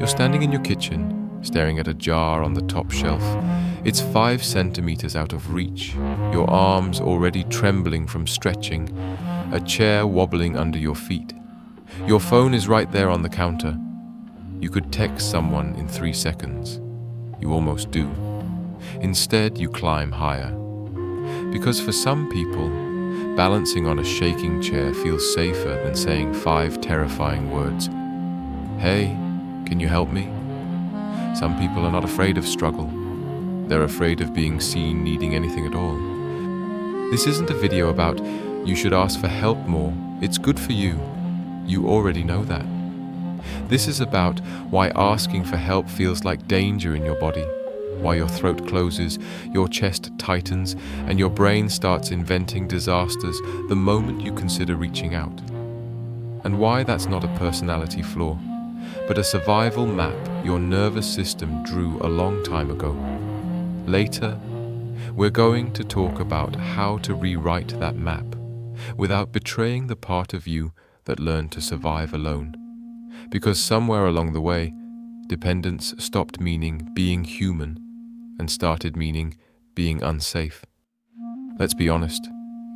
You're standing in your kitchen, staring at a jar on the top shelf. It's 5 centimeters out of reach, your arms already trembling from stretching, a chair wobbling under your feet. Your phone is right there on the counter. You could text someone in 3 seconds. You almost do. Instead, you climb higher. Because for some people, balancing on a shaking chair feels safer than saying 5 terrifying words. Hey, can you help me? Some people are not afraid of struggle. They're afraid of being seen needing anything at all. This isn't a video about you should ask for help more. It's good for you. You already know that. This is about why asking for help feels like danger in your body, why your throat closes, your chest tightens, and your brain starts inventing disasters the moment you consider reaching out. And why that's not a personality flaw, but a survival map your nervous system drew a long time ago. Later, we're going to talk about how to rewrite that map without betraying the part of you that learned to survive alone. Because somewhere along the way, dependence stopped meaning being human and started meaning being unsafe. Let's be honest,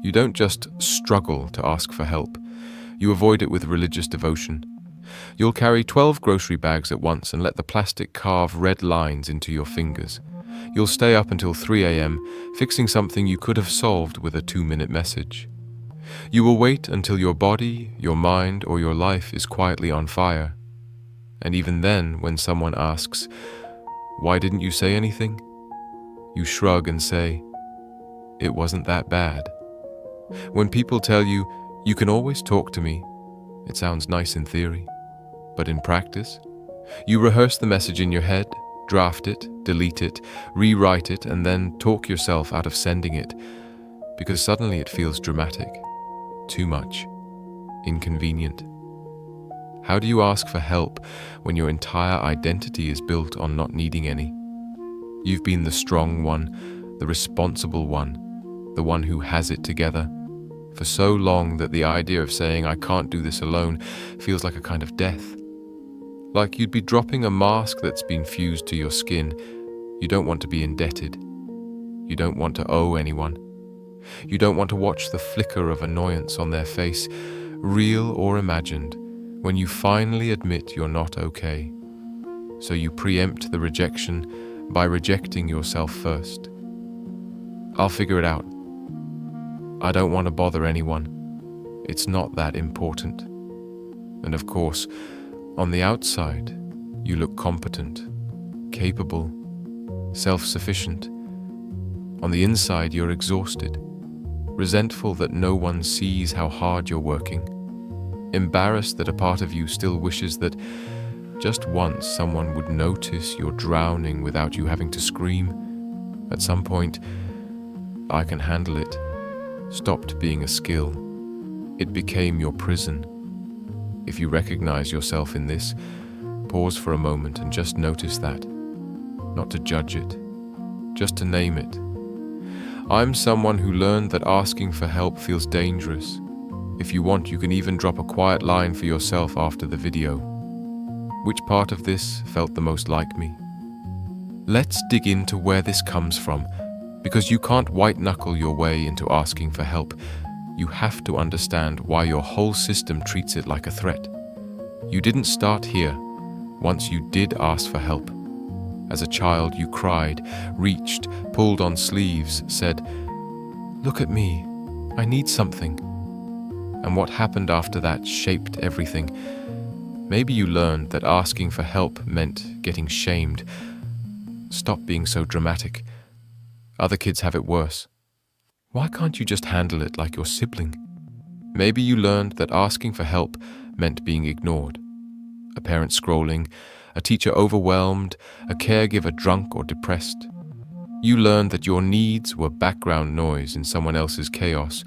you don't just struggle to ask for help, you avoid it with religious devotion. You'll carry 12 grocery bags at once and let the plastic carve red lines into your fingers. You'll stay up until 3 a.m. fixing something you could have solved with a 2-minute message. You will wait until your body, your mind, or your life is quietly on fire. And even then, when someone asks, "Why didn't you say anything?" you shrug and say, "It wasn't that bad." When people tell you, "You can always talk to me," it sounds nice in theory. But in practice, you rehearse the message in your head, draft it, delete it, rewrite it, and then talk yourself out of sending it, because suddenly it feels dramatic, too much, inconvenient. How do you ask for help when your entire identity is built on not needing any? You've been the strong one, the responsible one, the one who has it together, for so long that the idea of saying "I can't do this alone" feels like a kind of death. Like you'd be dropping a mask that's been fused to your skin. You don't want to be indebted. You don't want to owe anyone. You don't want to watch the flicker of annoyance on their face, real or imagined, when you finally admit you're not okay. So you preempt the rejection by rejecting yourself first. I'll figure it out. I don't want to bother anyone. It's not that important. And of course, on the outside, you look competent, capable, self-sufficient. On the inside, you're exhausted, resentful that no one sees how hard you're working, embarrassed that a part of you still wishes that just once someone would notice you're drowning without you having to scream. At some point, "I can handle it" stopped being a skill. It became your prison. If you recognize yourself in this, pause for a moment and just notice that. Not to judge it, just to name it. I'm someone who learned that asking for help feels dangerous. If you want, you can even drop a quiet line for yourself after the video. Which part of this felt the most like me? Let's dig into where this comes from, because you can't white-knuckle your way into asking for help. You have to understand why your whole system treats it like a threat. You didn't start here. Once you did ask for help. As a child, you cried, reached, pulled on sleeves, said, "Look at me, I need something." And what happened after that shaped everything. Maybe you learned that asking for help meant getting shamed. Stop being so dramatic. Other kids have it worse. Why can't you just handle it like your sibling? Maybe you learned that asking for help meant being ignored. A parent scrolling, a teacher overwhelmed, a caregiver drunk or depressed. You learned that your needs were background noise in someone else's chaos.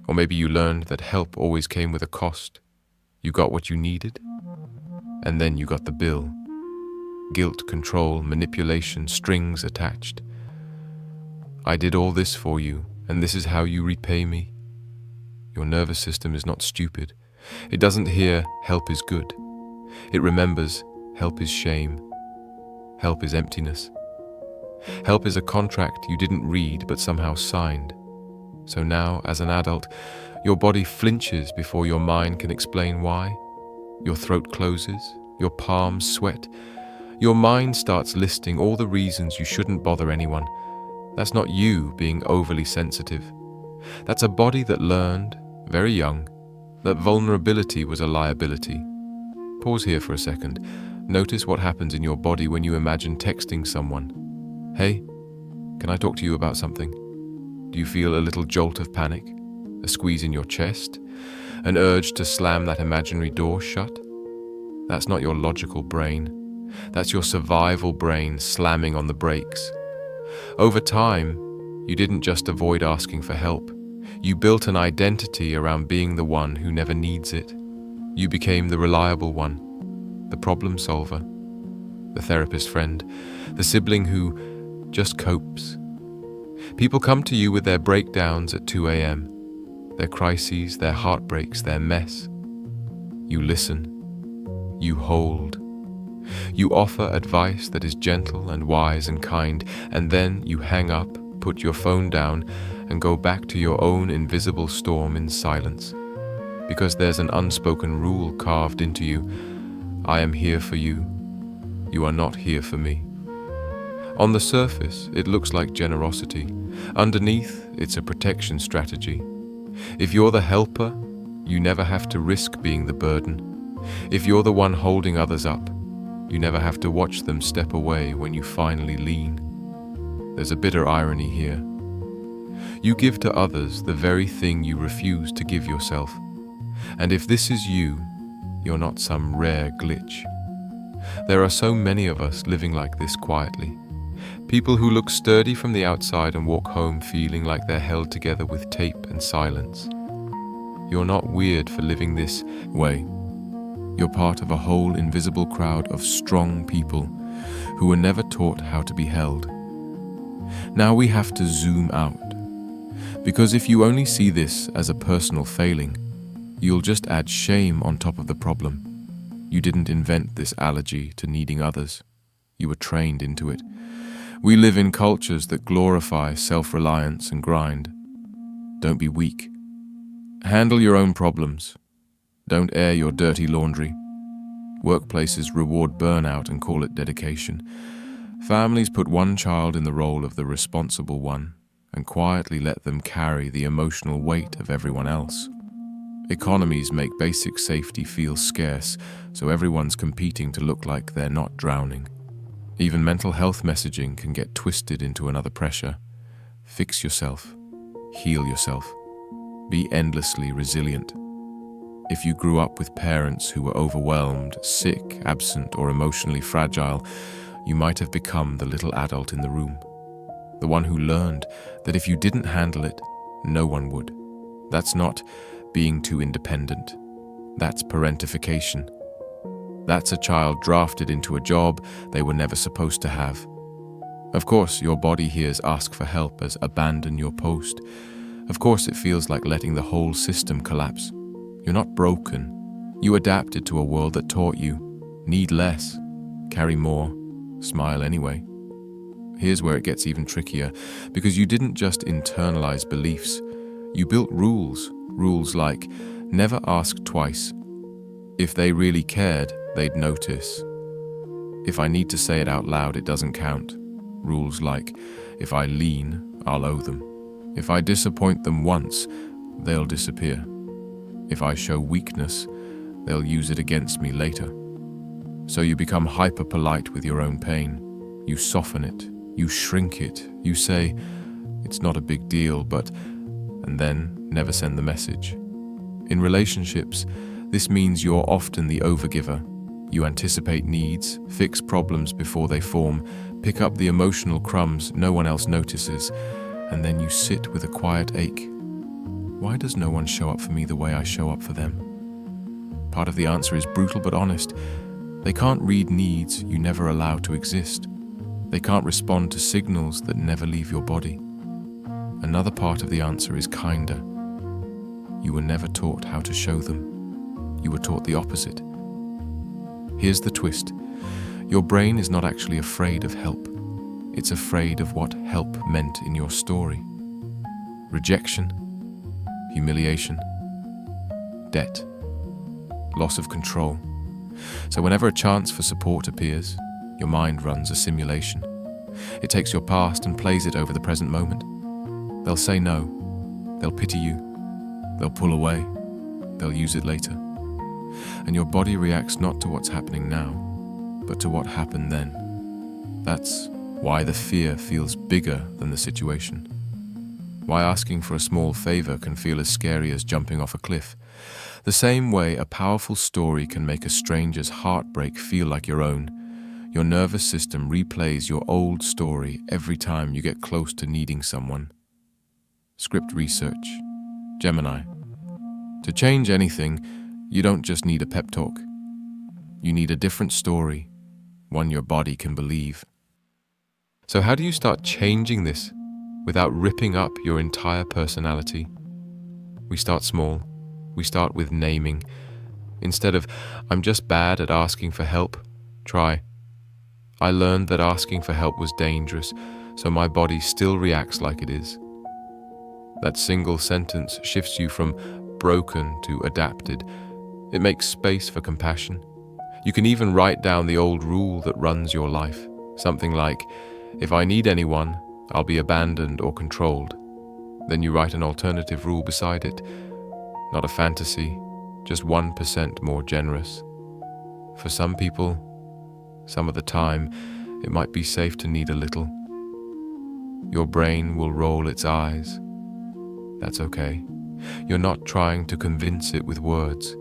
Or maybe you learned that help always came with a cost. You got what you needed, and then you got the bill. Guilt, control, manipulation, strings attached. I did all this for you, and this is how you repay me. Your nervous system is not stupid. It doesn't hear "help is good." It remembers Help is shame. Help is emptiness. Help is a contract you didn't read but somehow signed. So now, as an adult, your body flinches before your mind can explain why. Your throat closes, your palms sweat. Your mind starts listing all the reasons you shouldn't bother anyone. That's not you being overly sensitive. That's a body that learned, very young, that vulnerability was a liability. Pause here for a second. Notice what happens in your body when you imagine texting someone. Hey, can I talk to you about something? Do you feel a little jolt of panic? A squeeze in your chest? An urge to slam that imaginary door shut? That's not your logical brain. That's your survival brain slamming on the brakes. Over time, you didn't just avoid asking for help. You built an identity around being the one who never needs it. You became the reliable one, the problem solver, the therapist friend, the sibling who just copes. People come to you with their breakdowns at 2 a.m., their crises, their heartbreaks, their mess. You listen. You hold. You offer advice that is gentle and wise and kind, and then you hang up, put your phone down, and go back to your own invisible storm in silence. Because there's an unspoken rule carved into you. I am here for you. You are not here for me. On the surface, it looks like generosity. Underneath, it's a protection strategy. If you're the helper, you never have to risk being the burden. If you're the one holding others up, you never have to watch them step away when you finally lean. There's a bitter irony here. You give to others the very thing you refuse to give yourself. And if this is you, you're not some rare glitch. There are so many of us living like this quietly. People who look sturdy from the outside and walk home feeling like they're held together with tape and silence. You're not weird for living this way. You're part of a whole invisible crowd of strong people who were never taught how to be held. Now we have to zoom out, because if you only see this as a personal failing, you'll just add shame on top of the problem. You didn't invent this allergy to needing others. You were trained into it. We live in cultures that glorify self-reliance and grind. Don't be weak. Handle your own problems. Don't air your dirty laundry. Workplaces reward burnout and call it dedication. Families put one child in the role of the responsible one and quietly let them carry the emotional weight of everyone else. Economies make basic safety feel scarce, so everyone's competing to look like they're not drowning. Even mental health messaging can get twisted into another pressure. Fix yourself. Heal yourself. Be endlessly resilient. If you grew up with parents who were overwhelmed, sick, absent, or emotionally fragile, you might have become the little adult in the room. The one who learned that if you didn't handle it, no one would. That's not being too independent. That's parentification. That's a child drafted into a job they were never supposed to have. Of course, your body hears ask for help as abandon your post. Of course, it feels like letting the whole system collapse. You're not broken. You adapted to a world that taught you, need less, carry more, smile anyway. Here's where it gets even trickier, because you didn't just internalize beliefs. You built rules. Rules like, never ask twice. If they really cared, they'd notice. If I need to say it out loud, it doesn't count. Rules like, if I lean, I'll owe them. If I disappoint them once, they'll disappear. If I show weakness, they'll use it against me later. So you become hyper-polite with your own pain. You soften it, you shrink it, you say, it's not a big deal, but, and then never send the message. In relationships, this means you're often the overgiver. You anticipate needs, fix problems before they form, pick up the emotional crumbs no one else notices, and then you sit with a quiet ache. Why does no one show up for me the way I show up for them? Part of the answer is brutal but honest. They can't read needs you never allow to exist. They can't respond to signals that never leave your body. Another part of the answer is kinder. You were never taught how to show them. You were taught the opposite. Here's the twist. Your brain is not actually afraid of help. It's afraid of what help meant in your story. Rejection, humiliation, debt, loss of control. So whenever a chance for support appears, your mind runs a simulation. It takes your past and plays it over the present moment. They'll say no. They'll pity you. They'll pull away. They'll use it later. And your body reacts not to what's happening now, but to what happened then. That's why the fear feels bigger than the situation. Why asking for a small favor can feel as scary as jumping off a cliff. The same way a powerful story can make a stranger's heartbreak feel like your own, your nervous system replays your old story every time you get close to needing someone. Script research. Gemini. To change anything, you don't just need a pep talk. You need a different story, one your body can believe. So how do you start changing this without ripping up your entire personality? We start small. We start with naming. Instead of, I'm just bad at asking for help, try, I learned that asking for help was dangerous, so my body still reacts like it is. That single sentence shifts you from broken to adapted. It makes space for compassion. You can even write down the old rule that runs your life. Something like, if I need anyone, I'll be abandoned or controlled. Then you write an alternative rule beside it. Not a fantasy, just 1% more generous. For some people, some of the time, it might be safe to need a little. Your brain will roll its eyes. That's okay. You're not trying to convince it with words.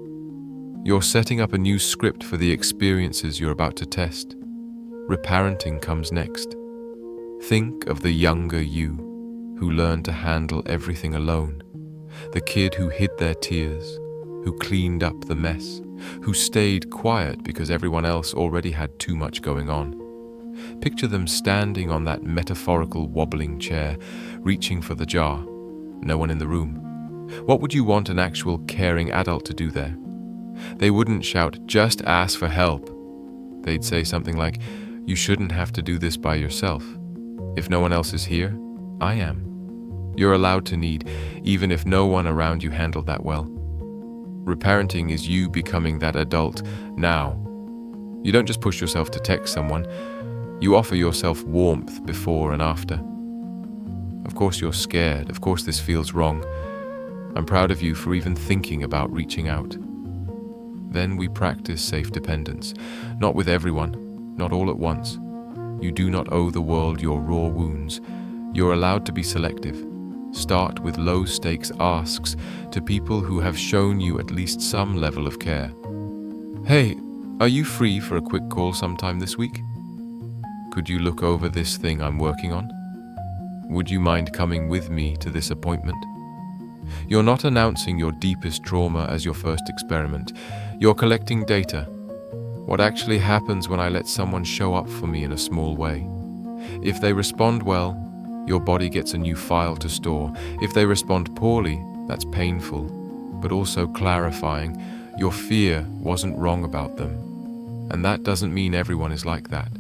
You're setting up a new script for the experiences you're about to test. Reparenting comes next. Think of the younger you, who learned to handle everything alone. The kid who hid their tears, who cleaned up the mess, who stayed quiet because everyone else already had too much going on. Picture them standing on that metaphorical wobbling chair, reaching for the jar. No one in the room. What would you want an actual caring adult to do there? They wouldn't shout, just ask for help. They'd say something like, you shouldn't have to do this by yourself. If no one else is here, I am. You're allowed to need, even if no one around you handled that well. Reparenting is you becoming that adult now. You don't just push yourself to text someone, you offer yourself warmth before and after. Of course you're scared, of course this feels wrong. I'm proud of you for even thinking about reaching out. Then we practice safe dependence, not with everyone, not all at once. You do not owe the world your raw wounds. You're allowed to be selective. Start with low-stakes asks to people who have shown you at least some level of care. Hey, are you free for a quick call sometime this week? Could you look over this thing I'm working on? Would you mind coming with me to this appointment? You're not announcing your deepest trauma as your first experiment. You're collecting data. What actually happens when I let someone show up for me in a small way? If they respond well, your body gets a new file to store. If they respond poorly, that's painful, but also clarifying. Your fear wasn't wrong about them. And that doesn't mean everyone is like that.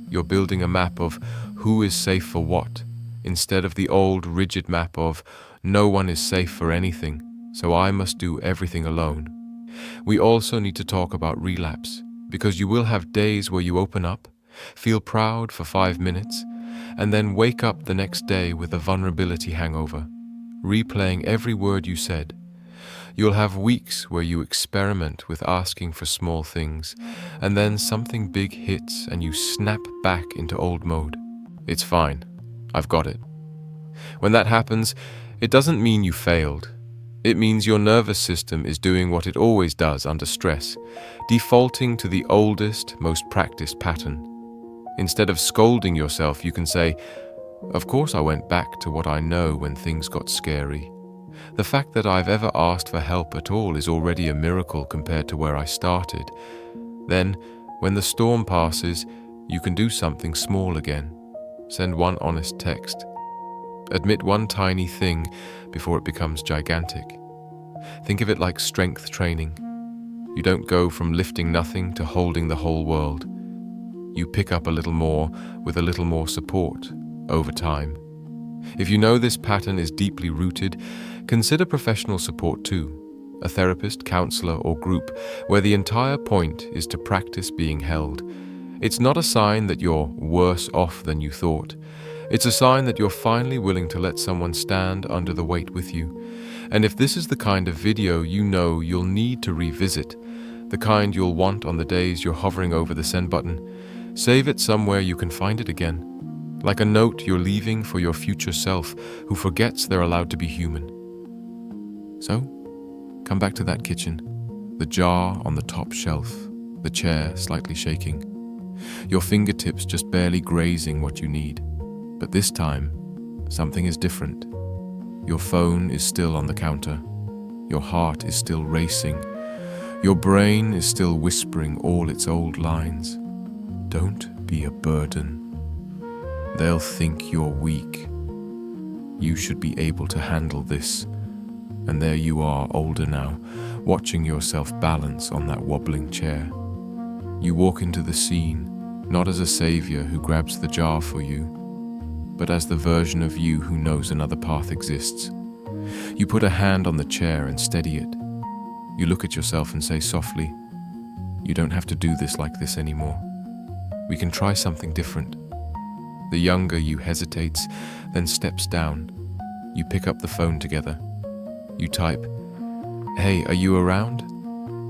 You're building a map of who is safe for what, instead of the old rigid map of no one is safe for anything, so I must do everything alone. We also need to talk about relapse, because you will have days where you open up, feel proud for 5 minutes, and then wake up the next day with a vulnerability hangover, replaying every word you said. You'll have weeks where you experiment with asking for small things, and then something big hits and you snap back into old mode. It's fine. I've got it. When that happens, it doesn't mean you failed. It means your nervous system is doing what it always does under stress, defaulting to the oldest, most practiced pattern. Instead of scolding yourself, you can say, of course I went back to what I know when things got scary. The fact that I've ever asked for help at all is already a miracle compared to where I started. Then, when the storm passes, you can do something small again. Send one honest text. Admit one tiny thing before it becomes gigantic. Think of it like strength training. You don't go from lifting nothing to holding the whole world. You pick up a little more with a little more support over time. If you know this pattern is deeply rooted, consider professional support too. A therapist, counselor, or group where the entire point is to practice being held. It's not a sign that you're worse off than you thought. It's a sign that you're finally willing to let someone stand under the weight with you. And if this is the kind of video you know you'll need to revisit, the kind you'll want on the days you're hovering over the send button, save it somewhere you can find it again. Like a note you're leaving for your future self who forgets they're allowed to be human. So, come back to that kitchen, the jar on the top shelf, the chair slightly shaking, your fingertips just barely grazing what you need. But this time, something is different. Your phone is still on the counter. Your heart is still racing. Your brain is still whispering all its old lines. Don't be a burden. They'll think you're weak. You should be able to handle this. And there you are, older now, watching yourself balance on that wobbling chair. You walk into the scene, not as a savior who grabs the jar for you, but as the version of you who knows another path exists. You put a hand on the chair and steady it. You look at yourself and say softly, "You don't have to do this like this anymore. We can try something different." The younger you hesitates, then steps down. You pick up the phone together. You type, "Hey, are you around?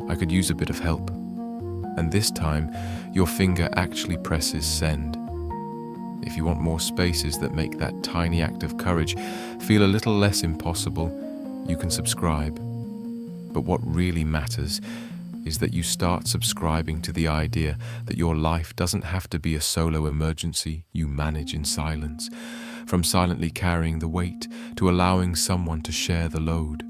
I could use a bit of help." And this time, your finger actually presses send. If you want more spaces that make that tiny act of courage feel a little less impossible, you can subscribe. But what really matters is that you start subscribing to the idea that your life doesn't have to be a solo emergency you manage in silence, from silently carrying the weight to allowing someone to share the load,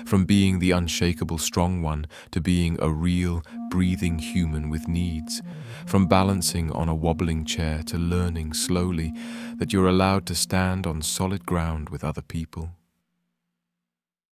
from being the unshakable strong one to being a real, breathing human with needs, from balancing on a wobbling chair to learning slowly that you're allowed to stand on solid ground with other people.